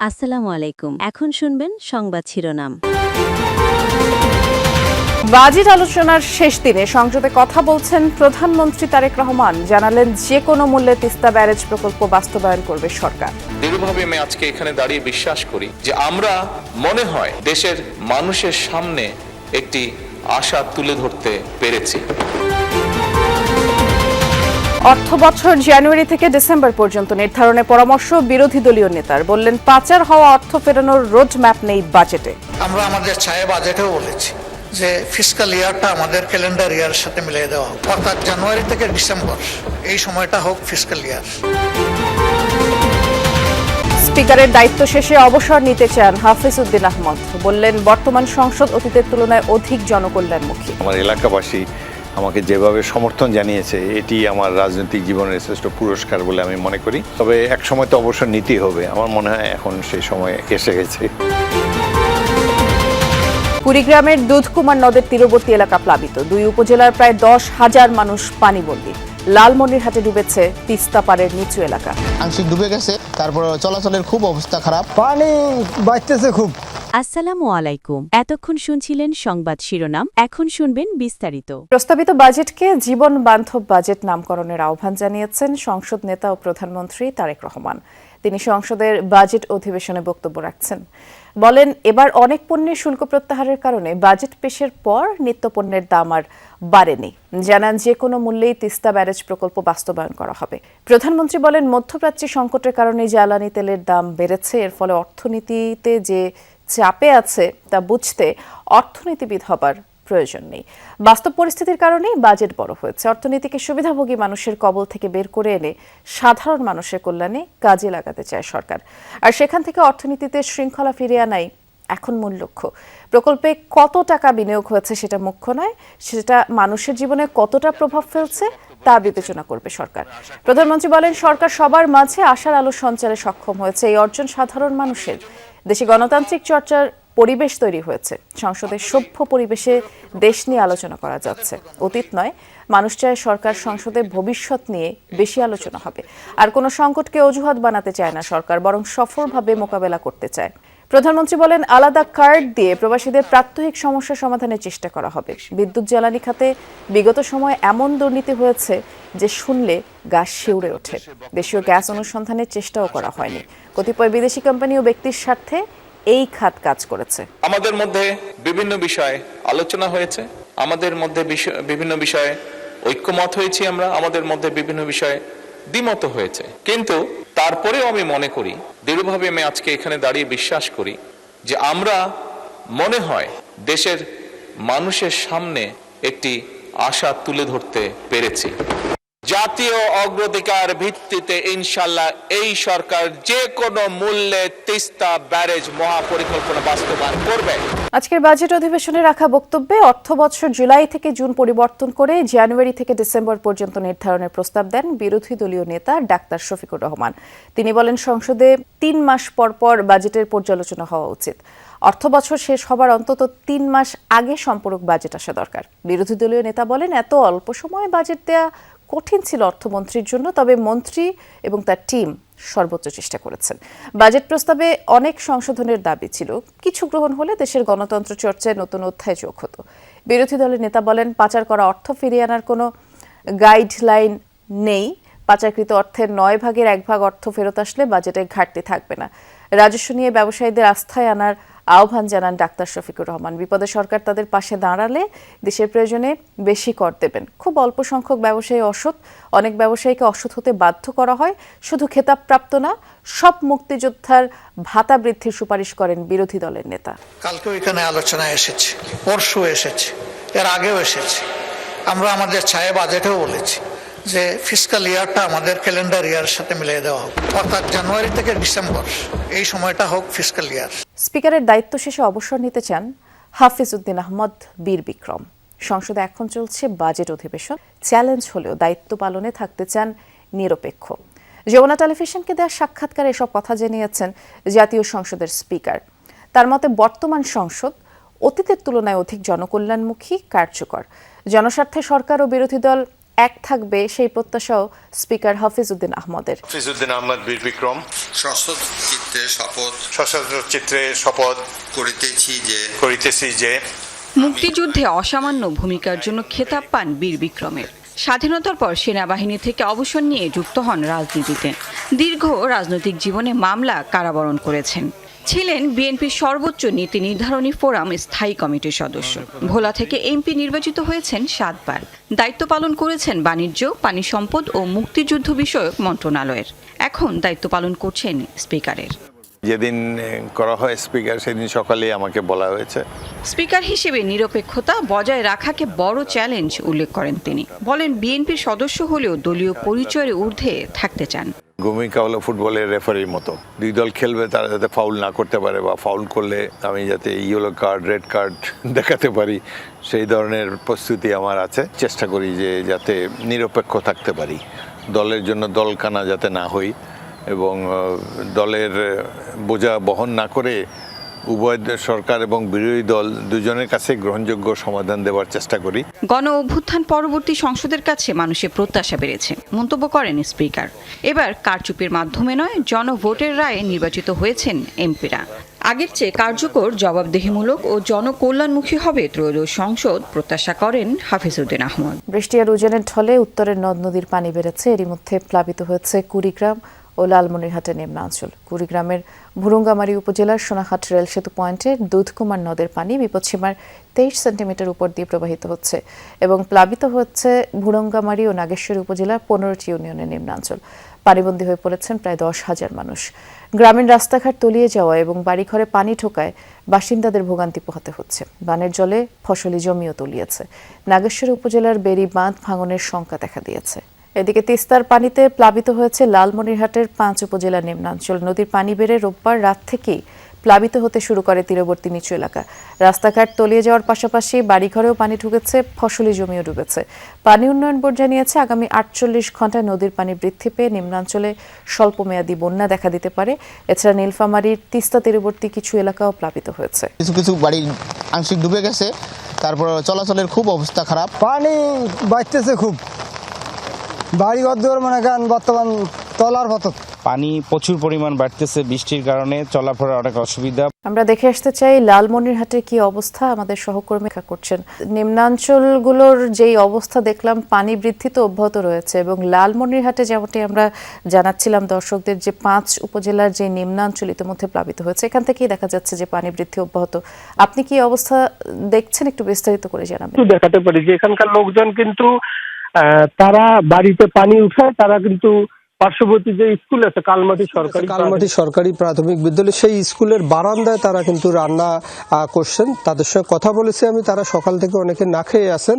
আসসালামু আলাইকুম। এখন শুনবেন সংবাদ শিরোনাম। বাজেট আলোচনার শেষ দিনে সংসদে কথা বলছেন প্রধানমন্ত্রী তারেক রহমান। জানালেন যে কোনো মূল্যে তিস্তা ব্যারেজ প্রকল্প বাস্তবায়ন করবে সরকার। দৃঢ়ভাবে আমি আজকে এখানে দাঁড়িয়ে বিশ্বাস করি যে আমরা মনে হয় দেশের মানুষের সামনে একটি আশা তুলে ধরতে পেরেছি। অর্থ বছর জানুয়ারি থেকে ডিসেম্বর পর্যন্ত নির্ধারণে পরামর্শ বিরোধী দলীয় নেতার। বললেন পাচার হওয়া অর্থ ফেরানোর রোড ম্যাপ নেই বাজেটে। আমরা আমাদের ছায়া বাজেটেও বলেছি যে ফিসকাল ইয়ারটা আমাদের ক্যালেন্ডার ইয়ারের সাথে মিলিয়ে দেওয়া হোক, অর্থাৎ জানুয়ারি থেকে ডিসেম্বর এই সময়টা হোক ফিসকাল ইয়ার। স্পিকারের দায়িত্ব শেষে অবসর নিতে চান হাফিজ উদ্দিন আহমদ। বললেন বর্তমান সংসদ অতীতের তুলনায় অধিক জনকল্যাণমুখী। আমার এলাকাবাসী আমাকে যেভাবে সমর্থন জানিয়েছে এটি আমার রাজনৈতিক জীবনের শ্রেষ্ঠ পুরস্কার বলে আমি মনে করি। তবে এক সময় তো অবসর নিতেই হবে, আমার মনে হয় এখন সেই সময় এসে গেছে। কুড়িগ্রামের দুধকুমার নদের তীরবর্তী এলাকা প্লাবিত, 2 উপজেলার প্রায় 10,000 মানুষ পানিবন্দী। লালমনিরহাটে ডুবেছে তিস্তা পাড়ের নিচু এলাকা। আংশিক ডুবে গেছে, তারপর চলাচলের খুব অবস্থা খারাপ, পানি বাড়তেছে খুব। আসসালামু আলাইকুম। এতক্ষণ শুনছিলেন সংবাদ শিরোনাম, এখন শুনবেন বিস্তারিত। প্রস্তাবিত বাজেটকে জীবন বান্ধব বাজেট নামকরণের আহ্বান জানিয়েছেন সংসদ নেতা ও প্রধানমন্ত্রী তারেক রহমান। তিনি সংসদের বাজেট অধিবেশনে বক্তব্য রাখছেন। বলেন এবার অনেক পণ্যের শুল্ক প্রত্যাহারের কারণে বাজেট পেশের পর নিত্যপণ্যের দাম আর বাড়েনি। জানান যে কোনো মূল্যেই তিস্তা ব্যারেজ প্রকল্প বাস্তবায়ন করা হবে। প্রধানমন্ত্রী বলেন মধ্যপ্রাচ্যে সংকটের কারণে জ্বালানি তেলের দাম বেড়েছে, এর ফলে অর্থনীতিতে যে চাপে আছে তা বুঝতে অর্থনীতিবিদ হবার প্রয়োজন নেই। বাস্তব পরিস্থিতির কারণেই বাজেট বড় হয়েছে। অর্থনীতিকে সুবিধাভোগী মানুষের কবল থেকে বের করে এনে সাধারণ মানুষের কল্যাণে কাজে লাগাতে চায় সরকার। আর সেখান থেকে অর্থনীতিতে শৃঙ্খলা ফিরিয়ে আনাই এখন মূল লক্ষ্য। প্রকল্পে কত টাকা বিনিয়োগ হয়েছে সেটা মুখ্য নয়, সেটা মানুষের জীবনে কতটা প্রভাব ফেলছে তা বিবেচনা করবে সরকার। প্রধানমন্ত্রী বলেন সরকার সবার মাঝে আশার আলো সঞ্চারে সক্ষম হয়েছে। এই অর্জন সাধারণ মানুষের। দেশে গণতান্ত্রিক চর্চার পরিবেশ তৈরি হয়েছে। সংসদের সভ্য পরিবেশে দেশ নিয়ে আলোচনা করা যাচ্ছে। অতীত নয়, মানুষ চায় সরকার সংসদে ভবিষ্যৎ নিয়ে বেশি আলোচনা হবে। আর কোনো সংকটকে অজুহাত বানাতে চায় না সরকার, বরং সফলভাবে মোকাবেলা করতে চায়। প্রধানমন্ত্রী বলেন আলাদা কার্ড দিয়ে প্রবাসীদের প্রাত্যহিক সমস্যা সমাধানের চেষ্টা করা হবে। বিদ্যুৎ জ্বালানি খাতে বিগত সময়ে এমন দুর্নীতি হয়েছে যে শুনলে গা শিউরে ওঠে। দেশীয় গ্যাস অনুসন্ধানের চেষ্টাও করা হয়নি। কতিপয় বিদেশি কোম্পানি ও ব্যক্তির স্বার্থে এই খাত কাজ করেছে। আমাদের মধ্যে বিভিন্ন বিষয়ে আলোচনা হয়েছে, আমাদের মধ্যে বিভিন্ন বিষয়ে ঐক্যমত হয়েছি, আমাদের মধ্যে বিভিন্ন বিষয়ে দ্বিমত হয়েছে। কিন্তু তারপরেও আমি মনে করি, দৃঢ়ভাবে আমি আজকে এখানে দাঁড়িয়ে বিশ্বাস করি যে আমরা মনে হয় দেশের মানুষের সামনে একটি আশা তুলে ধরতে পেরেছি। জাতীয় অগ্রাধিকার ভিত্তিতে ইনশাআল্লাহ এই সরকার যে কোনো মূল্যে তিস্তা ব্যারেজ মহাপরিকল্পনা বাস্তবায়ন করবে। আজকের বাজেট অধিবেশনে রাখা বক্তব্যে অর্থ বছর জুলাই থেকে জুন পরিবর্তন করে জানুয়ারি থেকে ডিসেম্বর পর্যন্ত নির্ধারণের প্রস্তাব দেন বিরোধী দলীয় নেতা ডাক্তার শফিকুর রহমান। তিনি বলেন সংসদে 3 মাস পর পর বাজেটের পর্যালোচনা হওয়া উচিত। অর্থ বছর শেষ হবার অন্তত 3 মাস আগে সম্পূরক বাজেট আসা দরকার। বিরোধী দলীয় নেতা বলেন এত অল্প সময়ে বাজেট দেয়া কঠিন ছিল অর্থমন্ত্রীর জন্য, তবে মন্ত্রী এবং তার টিম সর্বোচ্চ চেষ্টা করেছেন। বাজেট প্রস্তাবে অনেক সংশোধনের দাবি ছিল, কিছু গ্রহণ হলে দেশের গণতন্ত্র চর্চায় নতুন অধ্যায় যোগ হতো। বিরোধী দলের নেতা বলেন পাচার করা অর্থ ফিরিয়ে আনার কোনো গাইডলাইন নেই। পাচারকৃত অর্থের 9 ভাগের 1 ভাগ অর্থ ফেরত আসলে বাজেটে ঘাটতি থাকবে না। রাজস্ব নিয়ে ব্যবসায়ীদের আস্থায় আনার আহ্বান জানান ডাক্তার শফিকুর রহমান। বিপদে সরকার তাদের পাশে দাঁড়ালে দেশের প্রয়োজনে বেশি কর দেবেন। খুব অল্প সংখ্যক ব্যবসায়ী অসৎ, অনেক ব্যবসায়ীকে অসৎ হতে বাধ্য করা হয়। শুধু খেতাবপ্রাপ্ত না, সব মুক্তিযোদ্ধার ভাতা বৃদ্ধির সুপারিশ করেন বিরোধী দলের নেতা। কালকেও এখানে আলোচনায় এসেছে, পরশু এসেছে, এর আগেও এসেছে। আমরা আমাদের ছায়া বাজেটেও বলেছি যে ফিসকাল ইয়ারটা আমাদের ক্যালেন্ডার ইয়ারের সাথে মিলিয়ে দেওয়া হোক, অর্থাৎ জানুয়ারি থেকে ডিসেম্বর এই সময়টা হোক ফিসকাল ইয়ার। স্পিকারের দায়িত্ব শেষে অবসর নিতে চান হাফিজ উদ্দিন আহমদ বীর বিক্রম। সংসদে এখন চলছে বাজেট অধিবেশন। চ্যালেঞ্জ হলেও দায়িত্ব পালনে থাকতে চান নিরপেক্ষ। যমুনা টেলিভিশনকে দেওয়া সাক্ষাৎকারে এসব কথা জানিয়েছেন জাতীয় সংসদের স্পিকার। তার মতে বর্তমান সংসদ অতীতের তুলনায় অধিক জনকল্যাণমুখী, কার্যকর। জনস্বার্থে সরকার ও বিরোধী দল এক থাকবে সেই প্রত্যাশাও স্পিকার হাফিজউদ্দিন আহমদের। হাফিজউদ্দিন আহমদ বীর বিক্রম সশস্ত্র চিত্রে শপথ করিতেছি যে মুক্তিযুদ্ধে অসামান্য ভূমিকার জন্য খেতাব পান বীর বিক্রমের। স্বাধীনতার পর সেনাবাহিনী থেকে অবসর নিয়ে যুক্ত হন রাজনীতিতে। দীর্ঘ রাজনৈতিক জীবনে মামলা, কারাবরণ করেছেন। ছিলেন বিএনপির সর্বোচ্চ নীতি নির্ধারণী ফোরাম স্থায়ী কমিটির সদস্য। ভোলা থেকে এমপি নির্বাচিত হয়েছেন 7 বার। দায়িত্ব পালন করেছেন বাণিজ্য, পানি সম্পদ ও মুক্তিযুদ্ধ বিষয়ক মন্ত্রণালয়ের। এখন দায়িত্ব পালন করছেন স্পিকারের। যেদিন করা হয় স্পিকার, সেদিন সকালে আমাকে বলা হয়েছে। স্পিকার হিসেবে নিরপেক্ষতা বজায় রাখাকে বড় চ্যালেঞ্জ উল্লেখ করেন তিনি। বলেন, বিএনপির সদস্য হলেও দলীয় পরিচয়ের ঊর্ধ্বে থাকতে চান। ভূমিকা হলো ফুটবলের রেফারির মতো। দুই দল খেলবে, তারা যাতে ফাউল না করতে পারে, বা ফাউল করলে আমি যাতে ইয়েলো কার্ড, রেড কার্ড দেখাতে পারি, সেই ধরনের প্রস্তুতি আমার আছে। চেষ্টা করি যে যাতে নিরপেক্ষ থাকতে পারি, দলের জন্য দলকানা যাতে না হই, এবং দলের বোঝা বহন না করে উভয় সরকার এবং বিরোধী দল দুজনের কাছে গ্রহণযোগ্য সমাধান দেওয়ার চেষ্টা করি। গণ অভ্যুত্থান পরবর্তী সংসদের কাছে মানুষের প্রত্যাশা বেড়েছে, মন্তব্য করেন স্পিকার। এবার কারচুপির মাধ্যমে নয়, জনভোটের রায়ে নির্বাচিত হয়েছেন এমপিরা। আগের চেয়ে কার্যকর, জবাবদিহিমূলক ও জনকল্যাণমুখী হবে ত্রয়োদশ সংসদ, প্রত্যাশা করেন হাফিজউদ্দিন আহমদ। বৃষ্টি আর উজানের ঢলে উত্তরের নদ নদীর পানি বেড়েছে। এরই মধ্যে প্লাবিত হয়েছে কুড়িগ্রাম ও লালমনিরহাটের নিম্নাঞ্চল। কুড়িগ্রামের ভুরুঙ্গামারী উপজেলার সোনাহাট রেল সেতু পয়েন্টে দুধকুমার নদের পানি বিপদসীমার 23 সেন্টিমিটার উপর দিয়ে প্রবাহিত হচ্ছে এবং প্লাবিত হচ্ছে ভুরুঙ্গামারী ও নাগেশ্বরী উপজেলার 15টি ইউনিয়নের নিম্নাঞ্চল। পানিবন্দী হয়ে পড়েছেন প্রায় 10,000 মানুষ। গ্রামীণ রাস্তাঘাট তলিয়ে যাওয়া এবং বাড়িঘরে পানি ঢোকায় বাসিন্দাদের ভোগান্তি পোহাতে হচ্ছে। বানের জলে ফসলি জমিও তলিয়েছে। নাগেশ্বরী উপজেলার বেড়ি বাঁধ ভাঙনের শঙ্কা দেখা দিয়েছে। এদিকে তিস্তার পানিতে প্লাবিত হয়েছে লালমনিরহাটের 5 উপজেলার নিম্নাঞ্চল। নদীর পানি বেড়ে রোববার রাত থেকেই প্লাবিত হতে শুরু করে তীরবর্তী নিচু এলাকা। রাস্তাঘাট তলিয়ে যাওয়ার পাশাপাশি বাড়িঘরেও পানি ঢুকেছে, ফসলি জমিও ডুবেছে। পানি উন্নয়ন বোর্ড জানিয়েছে, আগামী 48 ঘন্টায় নদীর পানি বৃদ্ধি পেয়ে নিম্নাঞ্চলে স্বল্পমেয়াদী বন্যা দেখা দিতে পারে। এছাড়া নীলফামারীর তিস্তা তীরবর্তী কিছু এলাকাও প্লাবিত হয়েছে। কিছু কিছু বাড়ি আংশিক ডুবে গেছে, তারপর চলাচলের খুব অবস্থা খারাপ। পানি বাড়তেছে খুব, বাড়ি ঘর মনে করেন বর্তমান তলার মতো। পানি প্রচুর পরিমাণ বাড়তেছে, বৃষ্টির কারণে চলাফেরা অনেক অসুবিধা। আমরা দেখে আসতে চাই লালমনিরহাটের কি অবস্থা, আমাদের সহকর্মী করছেন। নিম্নাঞ্চলগুলোর যেই অবস্থা দেখলাম, পানি বৃদ্ধি তো অব্যাহত রয়েছে এবং লালমনিরহাটে যেমনটি আমরা জানাচ্ছিলাম দর্শকদের, যে 5 উপজেলার যে নিম্নাঞ্চল ইতিমধ্যে প্লাবিত হয়েছে, এখান থেকেই দেখা যাচ্ছে যে পানি বৃদ্ধি অব্যাহত। আপনি কি অবস্থা দেখছেন, একটু বিস্তারিত করে জানাবেন। দেখাতে পারি যে এখানকার লোকজন কিন্তু তারা বাড়িতে পানি উঠায়, তারা কিন্তু পার্শ্ববর্তী যে স্কুল আছে কালমাটি সরকারি প্রাথমিক বিদ্যালয়, সেই স্কুলের বারান্দায় তারা কিন্তু রান্না করছেন। তাদের সঙ্গে কথা বলেছি আমি, তারা সকাল থেকে অনেকে না খেয়ে আছেন।